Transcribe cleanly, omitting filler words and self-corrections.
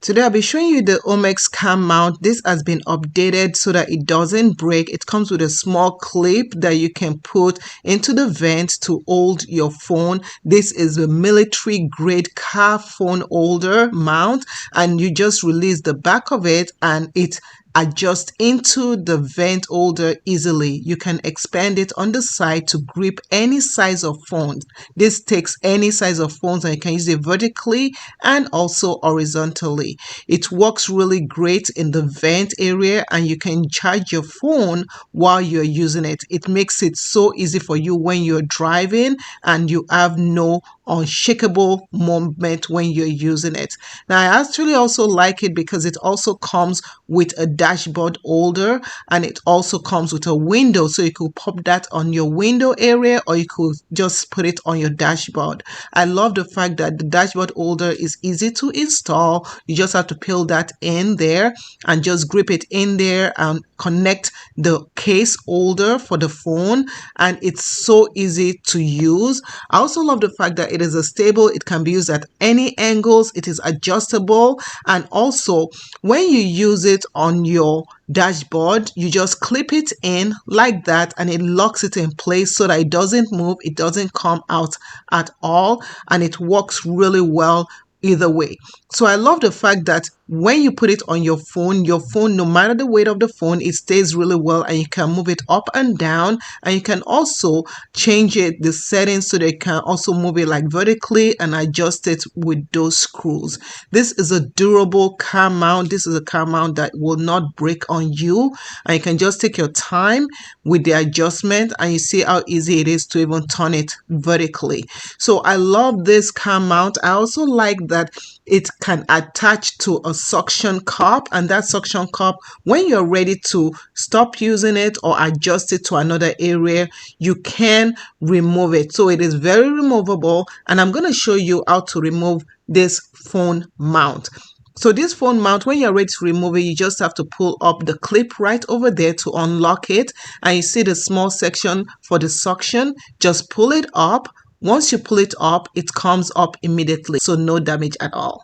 Today I'll be showing you the Humixx cam mount. This has been updated so that it doesn't break. It comes with a small clip that you can put into the vent to hold your phone. This is a military grade car phone holder mount, and you just release the back of it and it adjust into the vent holder easily. You can expand it on the side to grip any size of phones. This takes any size of phones, and you can use it vertically and also horizontally. It works really great in the vent area, and you can charge your phone while you're using it. It makes it so easy for you when you're driving and you have no unshakable moment when you're using it. Now, I actually also like it because it also comes with a dashboard holder, and it also comes with a window, so you could pop that on your window area or you could just put it on your dashboard. I love the fact that the dashboard holder is easy to install. You just have to peel that in there and just grip it in there and connect the case holder for the phone, and it's so easy to use. I also love the fact that it is a stable. It can be used at any angles. It is adjustable, and also when you use it on your dashboard, you just clip it in like that and it locks it in place so that it doesn't move, it doesn't come out at all, and it works really well either way. So I love the fact that when you put it on your phone, no matter the weight of the phone, it stays really well, and you can move it up and down, and you can also change the settings so that you can also move it like vertically and adjust it with those screws. This is a durable car mount. This is a car mount that will not break on you, and you can just take your time with the adjustment, and you see how easy it is to even turn it vertically. So I love this car mount. I also like that it can attach to a suction cup, and that suction cup, when you're ready to stop using it or adjust it to another area, you can remove it. So it is very removable, and I'm going to show you how to remove this phone mount. So this phone mount, when you're ready to remove it, you just have to pull up the clip right over there to unlock it, and you see the small section for the suction. Just pull it up. Once you pull it up, it comes up immediately, so no damage at all.